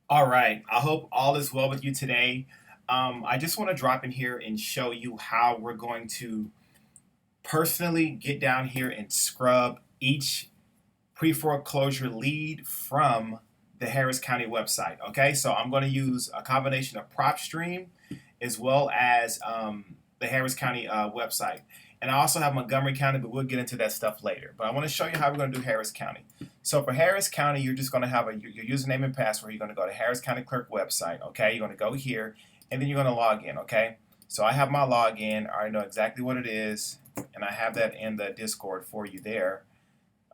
All right. I hope all is well with you today. I just want to drop in here and show you how we're going to personally get down here and scrub each pre foreclosure lead from the Harris County website. Okay, so I'm going to use a combination of PropStream as well as the Harris County website. And I also have Montgomery County, but we'll get into that stuff later. But I want to show you how we're going to do Harris County. So for Harris County, you're just going to have your username and password. You're going to go to Harris County Clerk website. Okay, you're going to go here, and then you're going to log in. Okay, so I have my login. I already know exactly what it is, and I have that in the Discord for you there.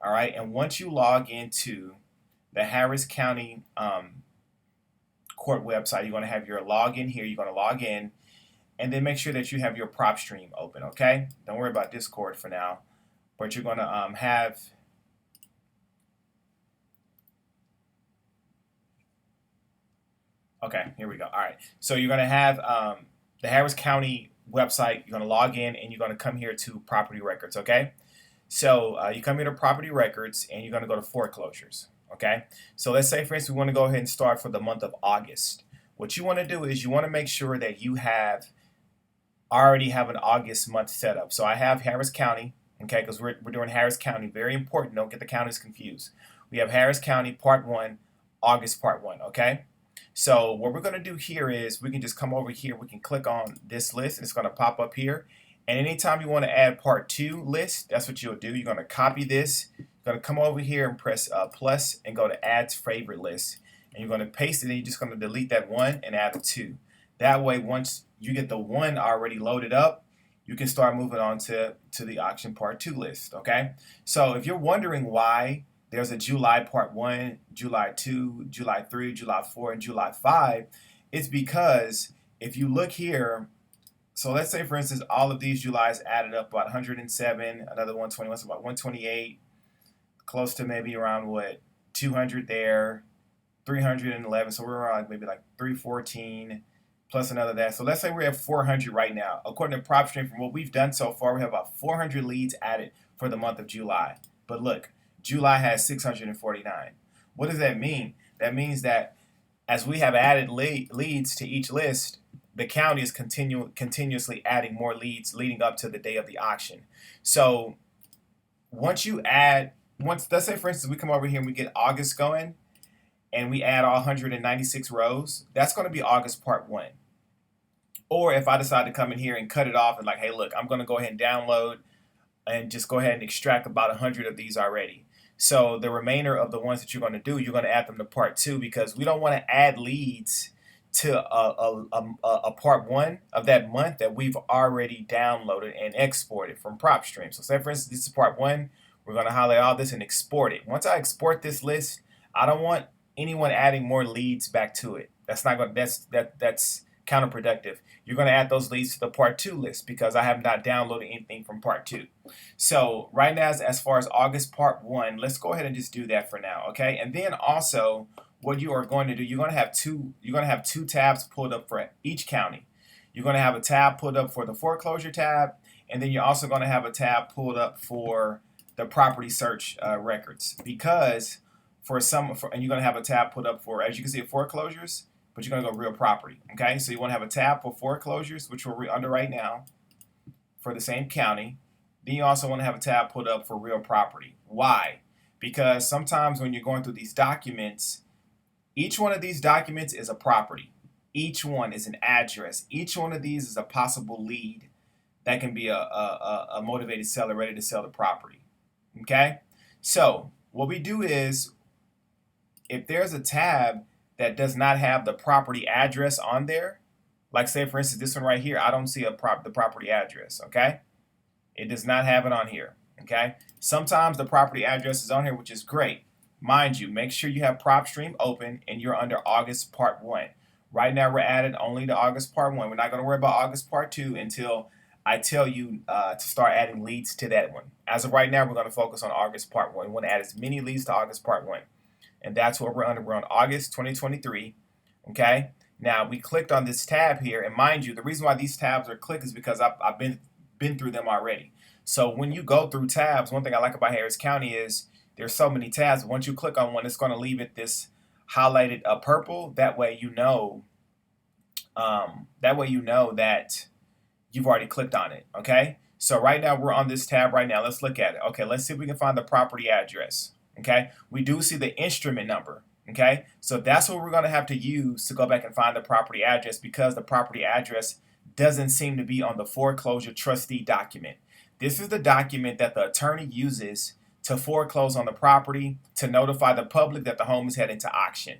All right, and once you log into the Harris County court website, you're going to have your login here. You're going to log in, and then make sure that you have your PropStream open. Okay, don't worry about Discord for now, but you're going to have. Okay, here we go. All right, so you're going to have the Harris County website. You're going to log in, and you're going to come here to property records. Okay, so you come here to property records, and you're going to go to foreclosures. Okay, so let's say, for instance, we want to go ahead and start for the month of August. What you want to do is you want to make sure that you already have an August month set up. So I have Harris County, okay, because we're doing Harris County. Very important. Don't get the counties confused. We have Harris County Part 1, August Part 1, okay? So what we're going to do here is we can just come over here. We can click on this list, and it's going to pop up here. And anytime you want to add Part 2 list, that's what you'll do. You're going to copy this. You're going to come over here and press plus and go to Add Favorite List. And you're going to paste it, and you're just going to delete that 1 and add a 2. That way, once you get the 1 already loaded up, you can start moving on to the auction part 2 list, okay? So if you're wondering why there's a July part 1, July 2, July 3, July 4, and July 5, it's because if you look here, so let's say, for instance, all of these Julys added up about 107, another 121, so about 128, close to maybe around what, 200 there, 311, so we're around maybe like 314 plus another that. So let's say we're at 400 right now. According to PropStream, from what we've done so far, we have about 400 leads added for the month of July. But look, July has 649. What does that mean? That means that as we have added leads to each list, the county is continuously adding more leads leading up to the day of the auction. So once let's say, for instance, we come over here and we get August going, and we add all 196 rows, that's going to be August part 1. Or if I decide to come in here and cut it off and like, hey, look, I'm going to go ahead and download and just go ahead and extract about 100 of these already. So the remainder of the ones that you're going to do, you're going to add them to part 2, because we don't want to add leads to a part 1 of that month that we've already downloaded and exported from PropStream. So say, for instance, this is part 1. We're going to highlight all this and export it. Once I export this list, I don't want anyone adding more leads back to it. That's not going. That's counterproductive. You're going to add those leads to the part 2 list because I have not downloaded anything from part 2. So right now, as far as August part 1, let's go ahead and just do that for now, okay? And then also, what you are going to do, you're going to have two tabs pulled up for each county. You're going to have a tab pulled up for the foreclosure tab, and then you're also going to have a tab pulled up for the property search records, because and you're going to have a tab put up for, as you can see, foreclosures, but you're going to go real property. Okay, so you want to have a tab for foreclosures, which we're under right now for the same county. Then you also want to have a tab put up for real property. Why? Because sometimes when you're going through these documents, each one of these documents is a property. Each one is an address. Each one of these is a possible lead that can be a motivated seller ready to sell the property. Okay, so what we do is, if there's a tab that does not have the property address on there, like say, for instance, this one right here, I don't see the property address, okay? It does not have it on here, okay? Sometimes the property address is on here, which is great. Mind you, make sure you have PropStream open and you're under August Part 1. Right now, we're added only to August Part 1. We're not going to worry about August Part 2 until I tell you to start adding leads to that one. As of right now, we're going to focus on August Part 1. We want to add as many leads to August Part 1. And that's what we're under. We're on August 2023, okay? Now, we clicked on this tab here, and mind you, the reason why these tabs are clicked is because I've been through them already. So when you go through tabs, one thing I like about Harris County is there's so many tabs. Once you click on one, it's going to leave it this highlighted purple. That way you know. That you've already clicked on it. Okay. So right now we're on this tab right now. Let's look at it. Okay. Let's see if we can find the property address. Okay. We do see the instrument number. Okay. So that's what we're going to have to use to go back and find the property address, because the property address doesn't seem to be on the foreclosure trustee document. This is the document that the attorney uses to foreclose on the property, to notify the public that the home is heading to auction.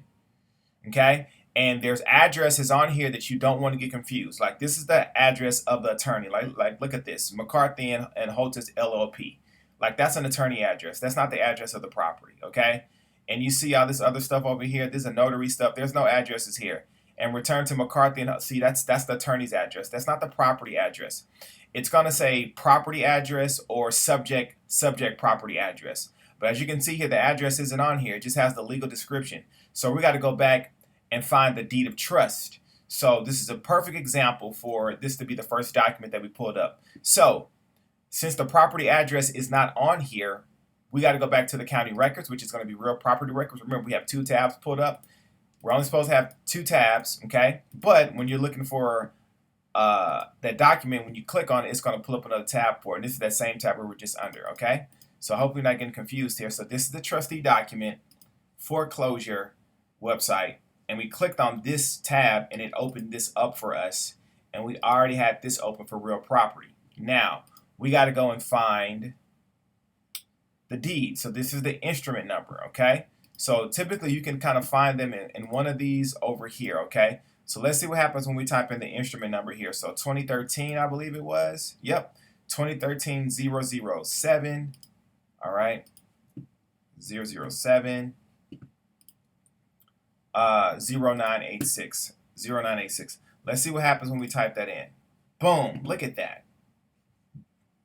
Okay. And there's addresses on here that you don't want to get confused. Like, this is the address of the attorney. Like look at this, McCarthy and Holtis LLP. Like, that's an attorney address. That's not the address of the property. Okay. And you see all this other stuff over here. There's a notary stuff. There's no addresses here. And return to McCarthy and see, that's the attorney's address. That's not the property address. It's going to say property address or subject property address. But as you can see here, the address isn't on here. It just has the legal description. So we got to go back and find the deed of trust. So this is a perfect example for this to be the first document that we pulled up. So since the property address is not on here, we got to go back to the county records, which is going to be real property records. Remember, we have 2 tabs pulled up. We're only supposed to have 2 tabs, okay? But when you're looking for that document, when you click on it, it's going to pull up another tab for it. And this is that same tab we were just under, okay? So I hope you're not getting confused here. So this is the trustee document, foreclosure website. And we clicked on this tab and it opened this up for us. And we already had this open for real property. Now, we got to go and find the deed. So this is the instrument number, okay? So typically you can kind of find them in one of these over here, okay? So let's see what happens when we type in the instrument number here. So 2013, I believe it was. Yep, 2013-007. All right, 007. 0986. 0986. Let's see what happens when we type that in. Boom, look at that.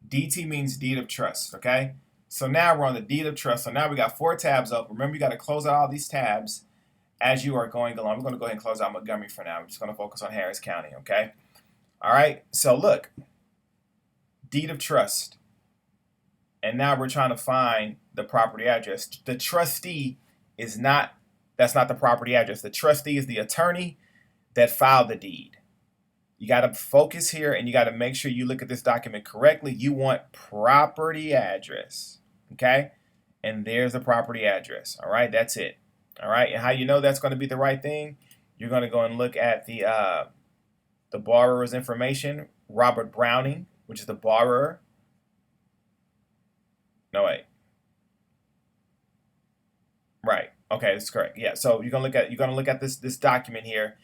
DT means deed of trust, okay? So now we're on the deed of trust. So now we got 4 tabs up. Remember, you got to close out all these tabs as you are going along. We're going to go ahead and close out Montgomery for now. We're just going to focus on Harris County, okay? All right, so look, deed of trust. And now we're trying to find the property address. The trustee is not, that's not the property address. The trustee is the attorney that filed the deed. You got to focus here and you got to make sure you look at this document correctly. You want property address, okay? And there's the property address, all right? That's it, all right? And how you know that's going to be the right thing? You're going to go and look at the borrower's information, Robert Browning, which is the borrower. No, wait. Right. Okay, that's correct. Yeah. So you're gonna look at this document here,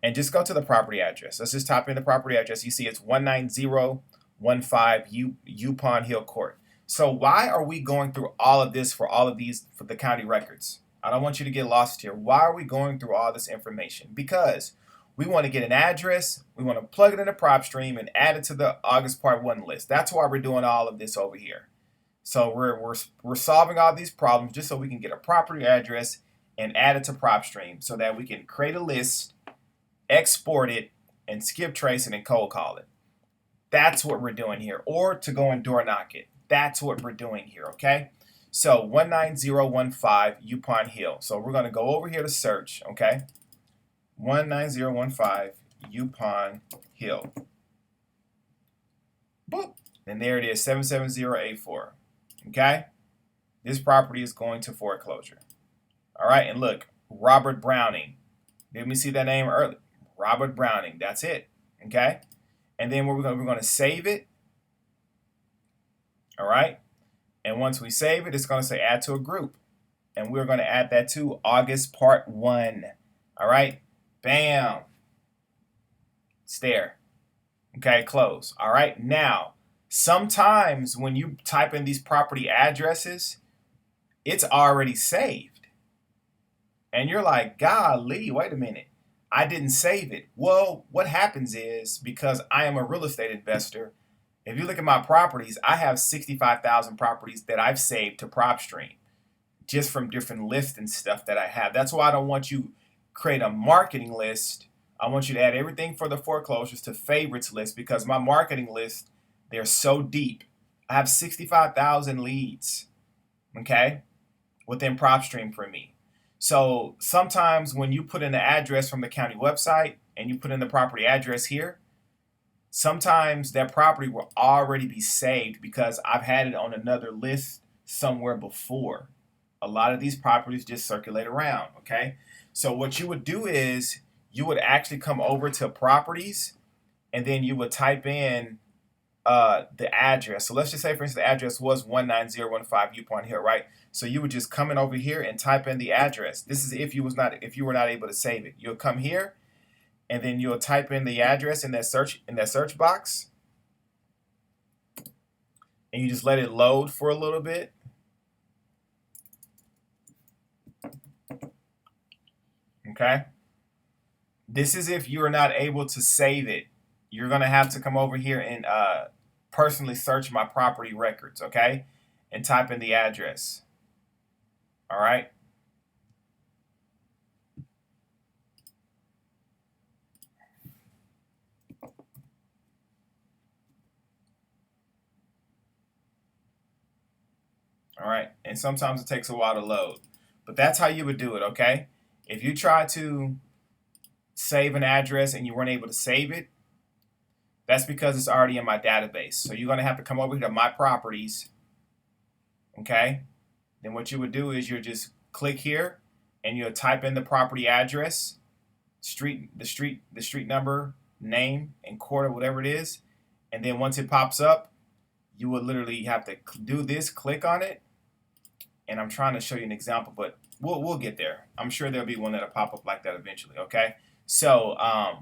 and just go to the property address. Let's just type in the property address. You see it's 19015 Yupon Hill Court. So why are we going through all of this for all of these for the county records? I don't want you to get lost here. Why are we going through all this information? Because we want to get an address, we want to plug it into PropStream and add it to the August Part 1 list. That's why we're doing all of this over here. So we're solving all these problems just so we can get a property address and add it to PropStream so that we can create a list, export it, and skip trace it and cold call it. That's what we're doing here. Or to go and door knock it. That's what we're doing here, okay? So 19015 Yupon Hill. So we're going to go over here to search, okay? 19015 Yupon Hill. Boop. And there it is, 77084. Okay? This property is going to foreclosure. All right, and look, Robert Browning. Did we see that name earlier? Robert Browning. That's it. Okay? And then we're going to save it. All right? And once we save it, it's going to say add to a group. And we're going to add that to August Part 1. All right? Bam. It's there. Okay, close. All right, now, sometimes when you type in these property addresses, it's already saved. And you're like, golly, wait a minute. I didn't save it. Well, what happens is, because I am a real estate investor, if you look at my properties, I have 65,000 properties that I've saved to PropStream just from different lists and stuff that I have. That's why I don't want you create a marketing list. I want you to add everything for the foreclosures to favorites list, because my marketing list, they're so deep. I have 65,000 leads, okay, within PropStream for me. So sometimes when you put in the address from the county website and you put in the property address here, sometimes that property will already be saved because I've had it on another list somewhere before. A lot of these properties just circulate around, okay? So what you would do is you would actually come over to properties and then you would type in the address. So let's just say, for instance, the address was 19015 Viewpoint Hill, right? So you would just come in over here and type in the address. This is if you were not able to save it. You'll come here and then you'll type in the address in that search box, and you just let it load for a little bit. Okay. This is if you are not able to save it. You're gonna have to come over here and personally search my property records, okay, and type in the address. All right. All right, and sometimes it takes a while to load, but that's how you would do it, okay? If you try to save an address and you weren't able to save it, that's because it's already in my database. So you're gonna have to come over here to My Properties, okay? Then what you would do is you'll just click here and you'll type in the property address, the street number, name, and quarter, whatever it is. And then once it pops up, you would literally have to do this, click on it, and I'm trying to show you an example, but we'll get there. I'm sure there'll be one that'll pop up like that eventually, okay? So, all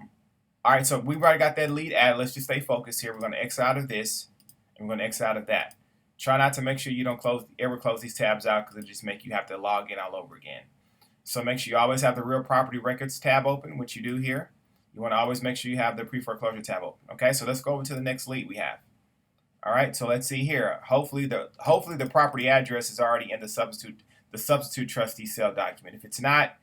right, so we've already got that lead added. Let's just stay focused here. We're going to X out of this, and we're going to X out of that. Try not to make sure you don't ever close these tabs out because it just make you have to log in all over again. So make sure you always have the Real Property Records tab open, which you do here. You want to always make sure you have the Pre-Foreclosure tab open, okay? So let's go over to the next lead we have. All right, so let's see here. Hopefully the property address is already in the substitute trustee sale document. If it's not,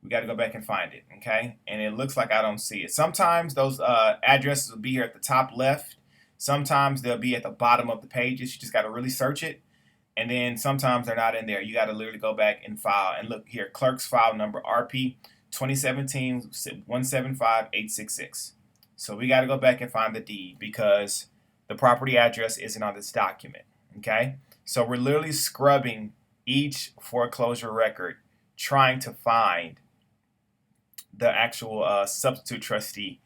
we got to go back and find it, okay? And it looks like I don't see it. Sometimes those addresses will be here at the top left. Sometimes they'll be at the bottom of the pages. You just got to really search it. And then sometimes they're not in there. You got to literally go back and file and look here. Clerk's file number RP 2017-175866. So we got to go back and find the deed because the property address isn't on this document, okay? So we're literally scrubbing each foreclosure record trying to find the actual substitute trustee.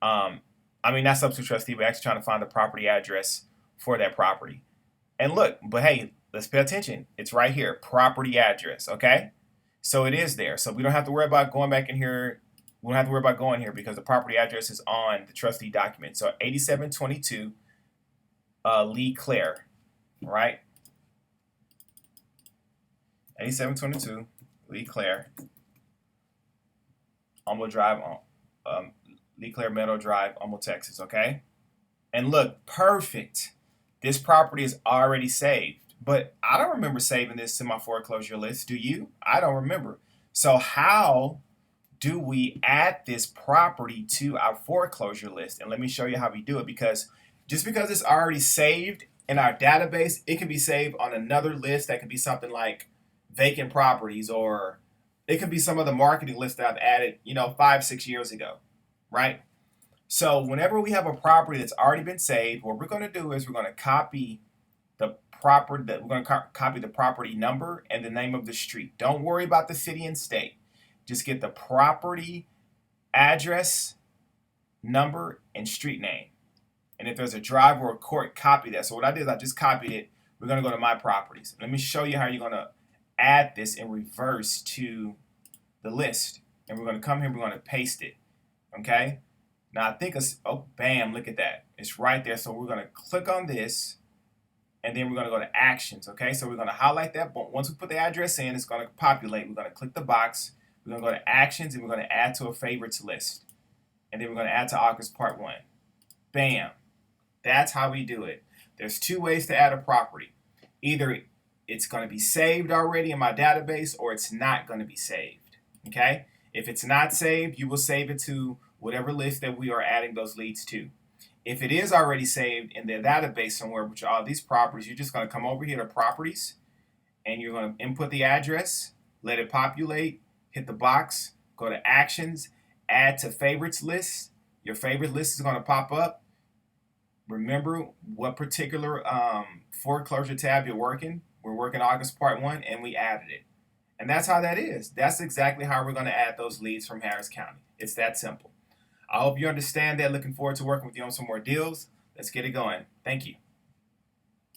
Not substitute trustee, but actually trying to find the property address for that property. And look, but hey, let's pay attention. It's right here, property address, okay? So it is there. So we don't have to worry about going back in here. We don't have to worry about going here because the property address is on the trustee document. So 8722 Lee Claire, right? 8722 Lee Claire, Humble Drive, Lee Claire Meadow Drive, Humble, Texas, okay? And look, perfect. This property is already saved, but I don't remember saving this to my foreclosure list. Do you? I don't remember. So how do we add this property to our foreclosure list? And let me show you how we do it, because just because it's already saved in our database, it can be saved on another list that could be something like vacant properties, or it could be some other marketing list that I've added, 5-6 years ago, right? So whenever we have a property that's already been saved, what we're going to do is we're going to copy the property number and the name of the street. Don't worry about the city and state. Just get the property address, number, and street name. And if there's a drive or a court, copy that. So what I did is I just copied it. We're going to go to My Properties. Let me show you how you're going to add this in reverse to the list. And we're going to come here, we're going to paste it. Okay? Now I think bam, look at that. It's right there. So we're going to click on this, and then we're going to go to Actions. Okay? So we're going to highlight that. But once we put the address in, it's going to populate. We're going to click the box. We're going to go to Actions, and we're going to add to a favorites list. And then we're going to add to August Part 1. Bam. That's how we do it. There's two ways to add a property. Either it's going to be saved already in my database, or it's not going to be saved. Okay? If it's not saved, you will save it to whatever list that we are adding those leads to. If it is already saved in the database somewhere, which are all these properties, you're just going to come over here to Properties, and you're going to input the address, let it populate, hit the box, go to actions, add to favorites list. Your favorite list is going to pop up. Remember what particular foreclosure tab you're working. We're working August Part 1, and we added it. And that's how that is. That's exactly how we're going to add those leads from Harris County. It's that simple. I hope you understand that. Looking forward to working with you on some more deals. Let's get it going. Thank you.